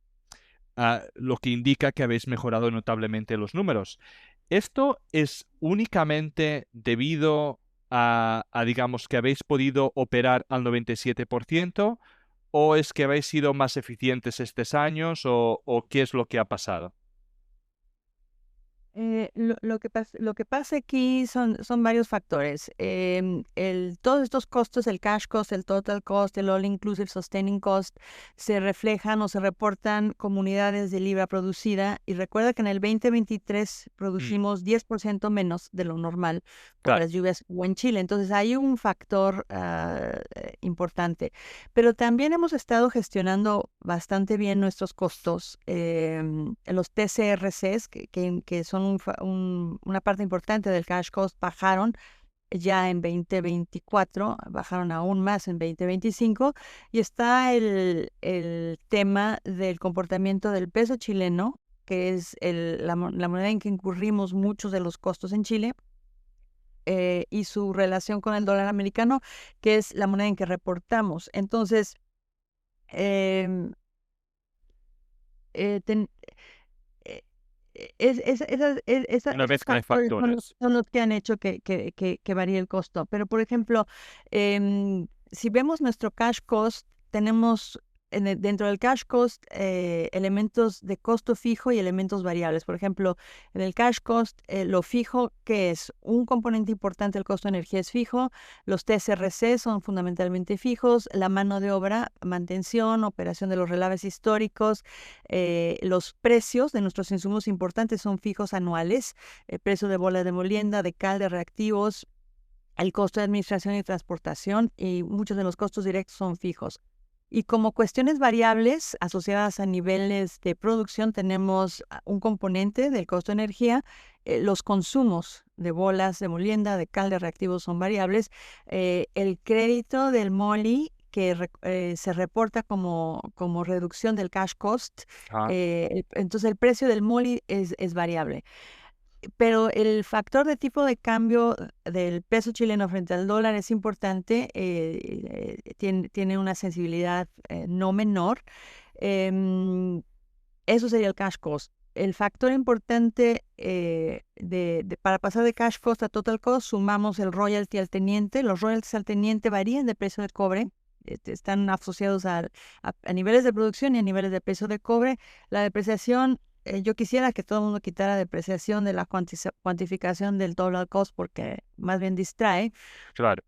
S2: Lo que indica que habéis mejorado notablemente los números. ¿Esto es únicamente debido digamos, que habéis podido operar al 97% o es que habéis sido más eficientes estos años o qué es lo que ha pasado?
S3: Lo que pasa aquí son varios factores. Todos estos costos, el cash cost, el total cost, el all inclusive sustaining cost, se reflejan o se reportan como unidades de libra producida. Y recuerda que en el 2023 producimos 10% menos de lo normal por
S2: Claro.
S3: las lluvias o en Chile. Entonces hay un factor importante. Pero también hemos estado gestionando bastante bien nuestros costos. Los TCRCs, que son una parte importante del cash cost, bajaron ya en 2024, bajaron aún más en 2025, y está el tema del comportamiento del peso chileno, que es la moneda en que incurrimos muchos de los costos en Chile, y su relación con el dólar americano, que es la moneda en que reportamos. Entonces, em, eh, ten- eh,
S2: Una
S3: esos
S2: vez que hay
S3: factores
S2: factores.
S3: son los que han hecho que varíe el costo. Pero, por ejemplo, si vemos nuestro cash cost, tenemos dentro del cash cost elementos de costo fijo y elementos variables. Por ejemplo, en el cash cost, lo fijo, que es un componente importante del costo de energía, es fijo. Los TSRC son fundamentalmente fijos. La mano de obra, mantención, operación de los relaves históricos. Los precios de nuestros insumos importantes son fijos anuales. El precio de bola de molienda, de cal, de reactivos, el costo de administración y transportación, y muchos de los costos directos son fijos. Y como cuestiones variables asociadas a niveles de producción, tenemos un componente del costo de energía. Los consumos de bolas de molienda, de cal, de reactivos son variables. El crédito del MOLI, que se reporta como reducción del cash cost.
S2: Ah,
S3: Entonces el precio del MOLI es variable. Pero el factor de tipo de cambio del peso chileno frente al dólar es importante, tiene una sensibilidad no menor. Em, Eso sería el cash cost. el factor importante para pasar de cash cost a total cost, sumamos el royalty al teniente. Los royalties al teniente varían de precio de cobre. Están asociados a niveles de producción y a niveles de precio de cobre. La depreciación, yo quisiera que todo el mundo quitara depreciación de la cuantificación del total cost porque más bien distrae.
S2: Claro.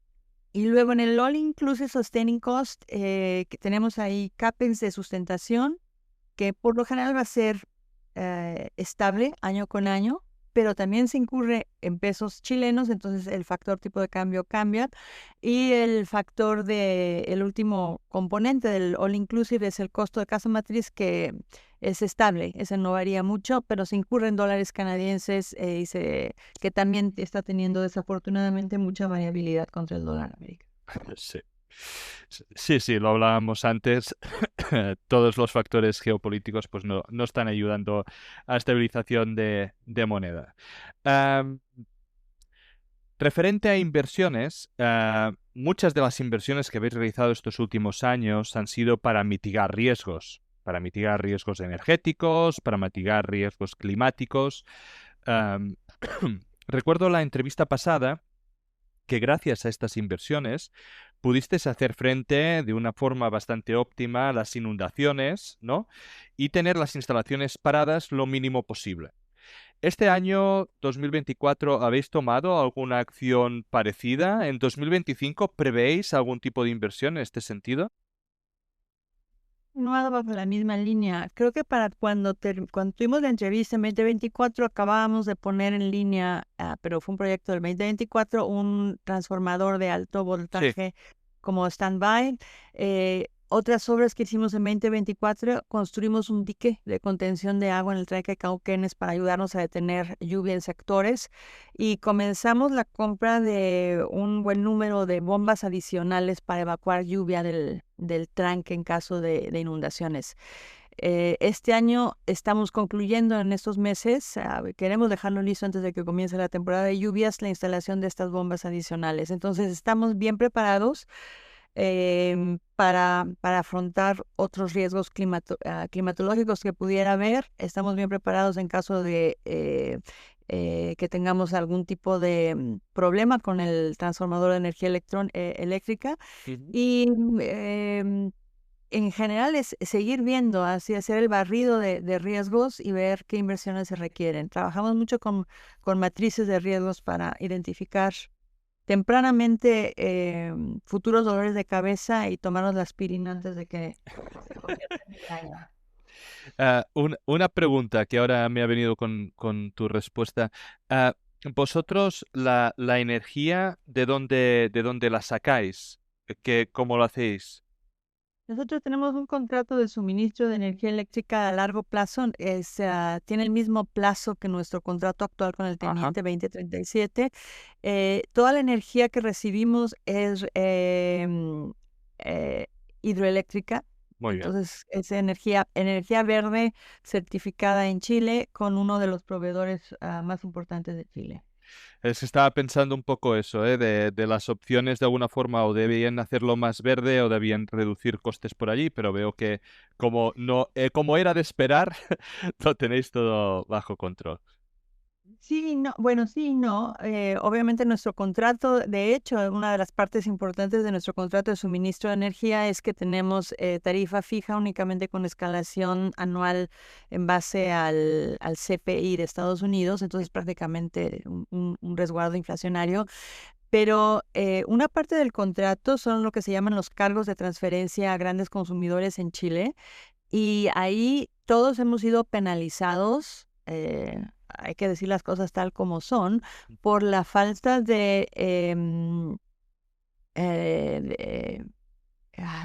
S3: Y luego en el All Inclusive Sustaining Cost, que tenemos ahí CAPEX de sustentación, que por lo general va a ser estable año con año, pero también se incurre en pesos chilenos, entonces el factor tipo de cambio cambia. Y el factor el último componente del All Inclusive es el costo de casa matriz, que es estable, ese no varía mucho, pero se incurre en dólares canadienses que también está teniendo desafortunadamente mucha variabilidad contra el dólar americano.
S2: Sí. Sí, lo hablábamos antes. Todos los factores geopolíticos pues no están ayudando a estabilización de moneda. Referente a inversiones, muchas de las inversiones que habéis realizado estos últimos años han sido para mitigar riesgos energéticos, para mitigar riesgos climáticos. Recuerdo la entrevista pasada que gracias a estas inversiones pudiste hacer frente de una forma bastante óptima a las inundaciones, ¿no? Y tener las instalaciones paradas lo mínimo posible. ¿Este año 2024 habéis tomado alguna acción parecida? ¿En 2025 prevéis algún tipo de inversión en este sentido?
S3: No bajo la misma línea. Creo que para cuando tuvimos la entrevista en 2024 acabábamos de poner en línea, pero fue un proyecto del 2024, un transformador de alto voltaje como stand-by. Otras obras que hicimos en 2024, construimos un dique de contención de agua en el Tranque Cauquenes para ayudarnos a detener lluvia en sectores, y comenzamos la compra de un buen número de bombas adicionales para evacuar lluvia del tranque en caso de inundaciones. Este año estamos concluyendo en estos meses, queremos dejarlo listo antes de que comience la temporada de lluvias, la instalación de estas bombas adicionales. Entonces estamos bien preparados para afrontar otros riesgos climatológicos que pudiera haber. Estamos bien preparados en caso de que tengamos algún tipo de problema con el transformador de energía eléctrica. Y en general es seguir viendo, así hacer el barrido de riesgos y ver qué inversiones se requieren. Trabajamos mucho con matrices de riesgos para identificar tempranamente futuros dolores de cabeza y tomarnos la aspirina antes de que se convierta en migraña.
S2: Una pregunta que ahora me ha venido con tu respuesta. ¿Vosotros la energía de dónde la sacáis? ¿Cómo lo hacéis?
S3: Nosotros tenemos un contrato de suministro de energía eléctrica a largo plazo. Tiene el mismo plazo que nuestro contrato actual con el teniente 2037. Toda la energía que recibimos es hidroeléctrica.
S2: Muy bien.
S3: Entonces, es energía verde certificada en Chile con uno de los proveedores más importantes de Chile.
S2: Se estaba pensando un poco eso, de las opciones de alguna forma o debían hacerlo más verde o debían reducir costes por allí, pero veo que como era de esperar, lo tenéis todo bajo control.
S3: Sí, no, bueno, sí, no. Obviamente nuestro contrato, de hecho, una de las partes importantes de nuestro contrato de suministro de energía es que tenemos tarifa fija únicamente con escalación anual en base al CPI de Estados Unidos, entonces prácticamente un resguardo inflacionario. Pero una parte del contrato son lo que se llaman los cargos de transferencia a grandes consumidores en Chile, y ahí todos hemos sido penalizados. Hay que decir las cosas tal como son, por la falta de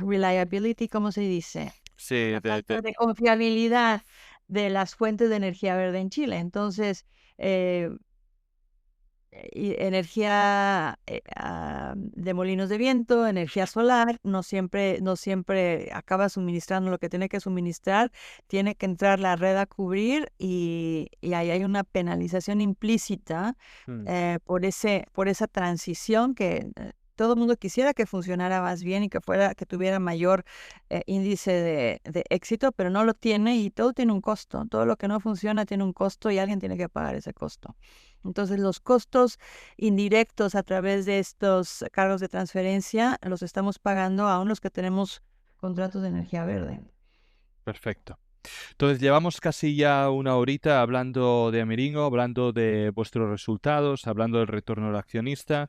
S3: reliability, ¿cómo se dice?
S2: Sí,
S3: La falta de confiabilidad de las fuentes de energía verde en Chile. Entonces, energía de molinos de viento, energía solar, no siempre acaba suministrando lo que tiene que suministrar, tiene que entrar la red a cubrir, y ahí hay una penalización implícita por esa transición que todo el mundo quisiera que funcionara más bien y que tuviera mayor índice de éxito, pero no lo tiene y todo tiene un costo. Todo lo que no funciona tiene un costo y alguien tiene que pagar ese costo. Entonces, los costos indirectos a través de estos cargos de transferencia los estamos pagando aún los que tenemos contratos de energía verde.
S2: Perfecto. Entonces, llevamos casi ya una horita hablando de Amerigo, hablando de vuestros resultados, hablando del retorno al accionista.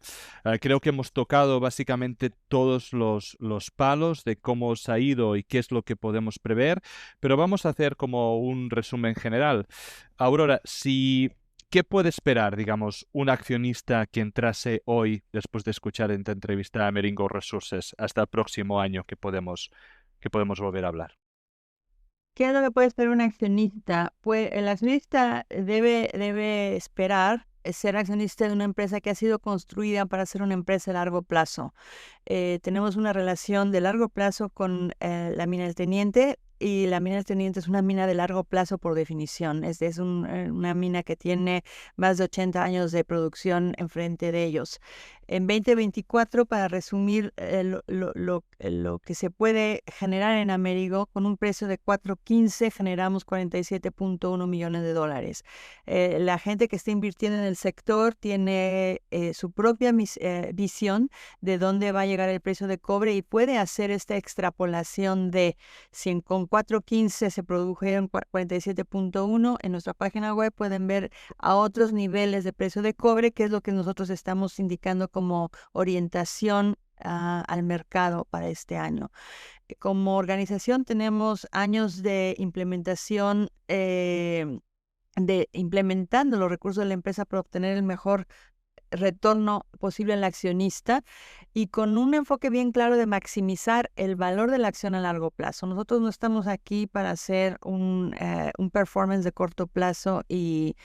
S2: Creo que hemos tocado básicamente todos los palos de cómo os ha ido y qué es lo que podemos prever, pero vamos a hacer como un resumen general. Aurora, ¿qué puede esperar, digamos, un accionista que entrase hoy después de escuchar esta entrevista a Amerigo Resources hasta el próximo año que podemos volver a hablar?
S3: ¿Qué es lo que puede esperar un accionista? Pues el accionista debe esperar ser accionista de una empresa que ha sido construida para ser una empresa a largo plazo. Tenemos una relación de largo plazo con la mina del Teniente, y la mina del Teniente es una mina de largo plazo por definición. Es una mina que tiene más de 80 años de producción enfrente de ellos. En 2024, para resumir lo que se puede generar en Amerigo, con un precio de $4.15 generamos $47.1 millones. La gente que está invirtiendo en el sector tiene su propia visión de dónde va a llegar el precio de cobre y puede hacer esta extrapolación de si con 4.15 se produjeron 47.1, en nuestra página web pueden ver a otros niveles de precio de cobre, que es lo que nosotros estamos indicando como orientación al mercado para este año. Como organización tenemos años de implementación, implementando los recursos de la empresa para obtener el mejor retorno posible al accionista y con un enfoque bien claro de maximizar el valor de la acción a largo plazo. Nosotros no estamos aquí para hacer un performance de corto plazo y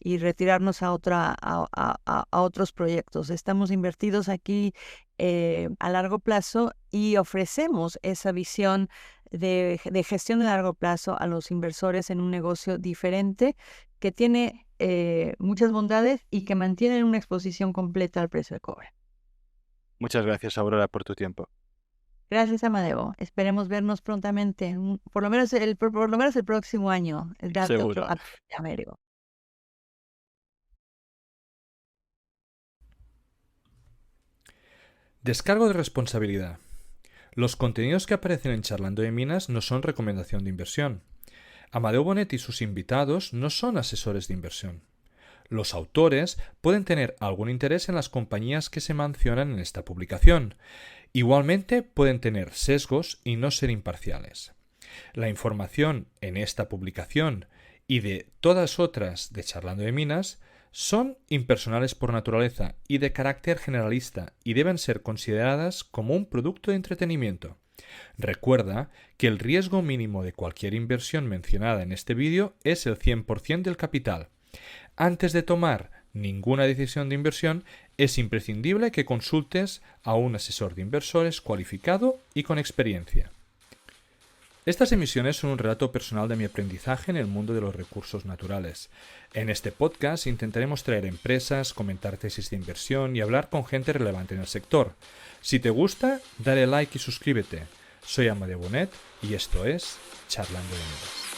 S3: retirarnos a otros proyectos. Estamos invertidos aquí a largo plazo y ofrecemos esa visión de gestión de largo plazo a los inversores en un negocio diferente que tiene muchas bondades y que mantienen una exposición completa al precio de cobre.
S2: Muchas gracias, Aurora, por tu tiempo.
S3: Gracias, Amadeo. Esperemos vernos prontamente, por lo menos el próximo año.
S2: Seguro.
S3: Américo.
S4: Descargo de responsabilidad. Los contenidos que aparecen en Charlando de Minas no son recomendación de inversión. Amadeo Bonet y sus invitados no son asesores de inversión. Los autores pueden tener algún interés en las compañías que se mencionan en esta publicación. Igualmente pueden tener sesgos y no ser imparciales. La información en esta publicación y de todas otras de Charlando de Minas son impersonales por naturaleza y de carácter generalista y deben ser consideradas como un producto de entretenimiento. Recuerda que el riesgo mínimo de cualquier inversión mencionada en este vídeo es el 100% del capital. Antes de tomar ninguna decisión de inversión, es imprescindible que consultes a un asesor de inversores cualificado y con experiencia. Estas emisiones son un relato personal de mi aprendizaje en el mundo de los recursos naturales. En este podcast intentaremos traer empresas, comentar tesis de inversión y hablar con gente relevante en el sector. Si te gusta, dale like y suscríbete. Soy Amadeo Bonet y esto es Charlando de Minas.